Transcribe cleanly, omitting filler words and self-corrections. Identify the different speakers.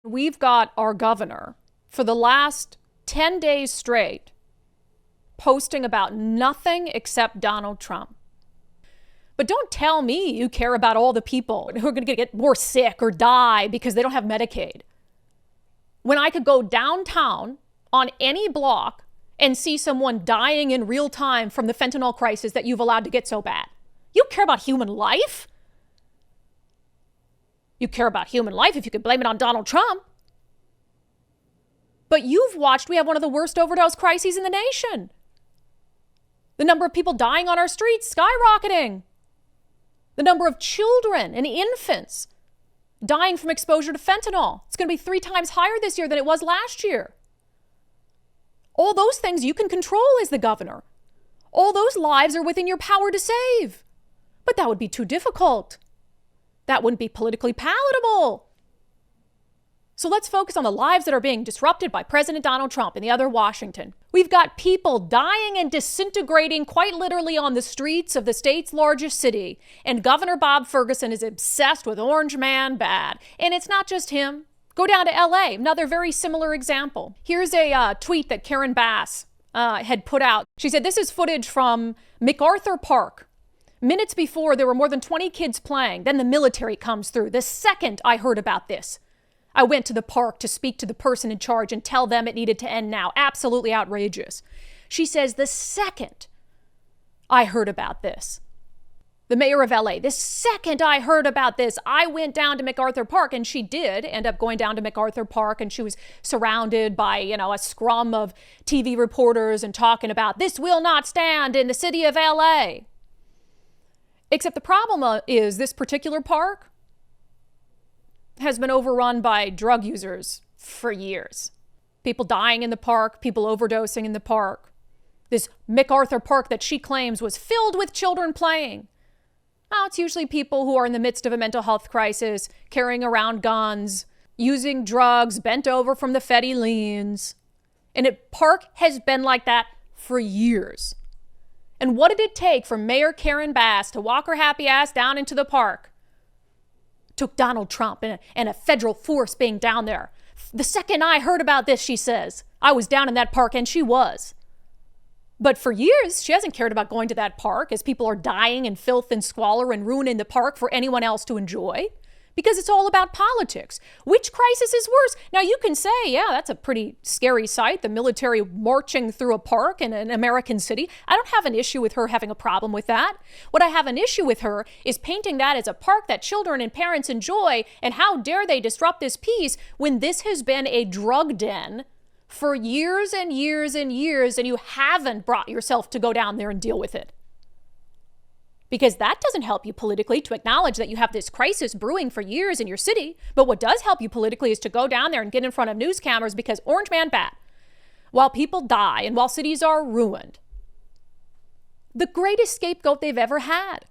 Speaker 1: We've got our governor for the last 10 days straight posting about nothing except Donald Trump. But don't tell me you care about all the people who are going to get more sick or die because they don't have Medicaid. When I could go downtown on any block and see someone dying in real time from the fentanyl crisis that you've allowed to get so bad. You care about human life? You care about human life if you could blame it on Donald Trump. But you've watched, we have one of the worst overdose crises in the nation. The number of people dying on our streets skyrocketing. The number of children and infants dying from exposure to fentanyl. It's going to be 3 times higher this year than it was last year. All those things you can control as the governor. All those lives are within your power to save. But that would be too difficult. That wouldn't be politically palatable. So let's focus on the lives that are being disrupted by President Donald Trump and the other Washington. We've got people dying and disintegrating quite literally on the streets of the state's largest city. And Governor Bob Ferguson is obsessed with Orange Man bad. And it's not just him. Go down to LA, another very similar example. Here's a tweet that Karen Bass had put out. She said, this is footage from MacArthur Park. Minutes before, there were more than 20 kids playing. Then the military comes through. The second I heard about this, I went to the park to speak to the person in charge and tell them it needed to end now. Absolutely outrageous. She says, the second I heard about this, the mayor of LA, the second I heard about this, I went down to MacArthur Park. And she did end up going down to MacArthur Park, and she was surrounded by, a scrum of TV reporters and talking about this will not stand in the city of LA. Except the problem is this particular park has been overrun by drug users for years. People dying in the park, people overdosing in the park. This MacArthur Park that she claims was filled with children playing. Now, it's usually people who are in the midst of a mental health crisis, carrying around guns, using drugs, bent over from the Fetty liens. And the park has been like that for years. And what did it take for Mayor Karen Bass to walk her happy ass down into the park? Took Donald Trump and a federal force being down there. The second I heard about this, she says, I was down in that park, and she was. But for years, she hasn't cared about going to that park as people are dying in filth and squalor and ruining the park for anyone else to enjoy. Because it's all about politics. Which crisis is worse? Now, you can say, yeah, that's a pretty scary sight, the military marching through a park in an American city. I don't have an issue with her having a problem with that. What I have an issue with her is painting that as a park that children and parents enjoy, and how dare they disrupt this peace when this has been a drug den for years and years and years, and you haven't brought yourself to go down there and deal with it. Because that doesn't help you politically to acknowledge that you have this crisis brewing for years in your city. But what does help you politically is to go down there and get in front of news cameras, because Orange Man bad. While people die and while cities are ruined, the greatest scapegoat they've ever had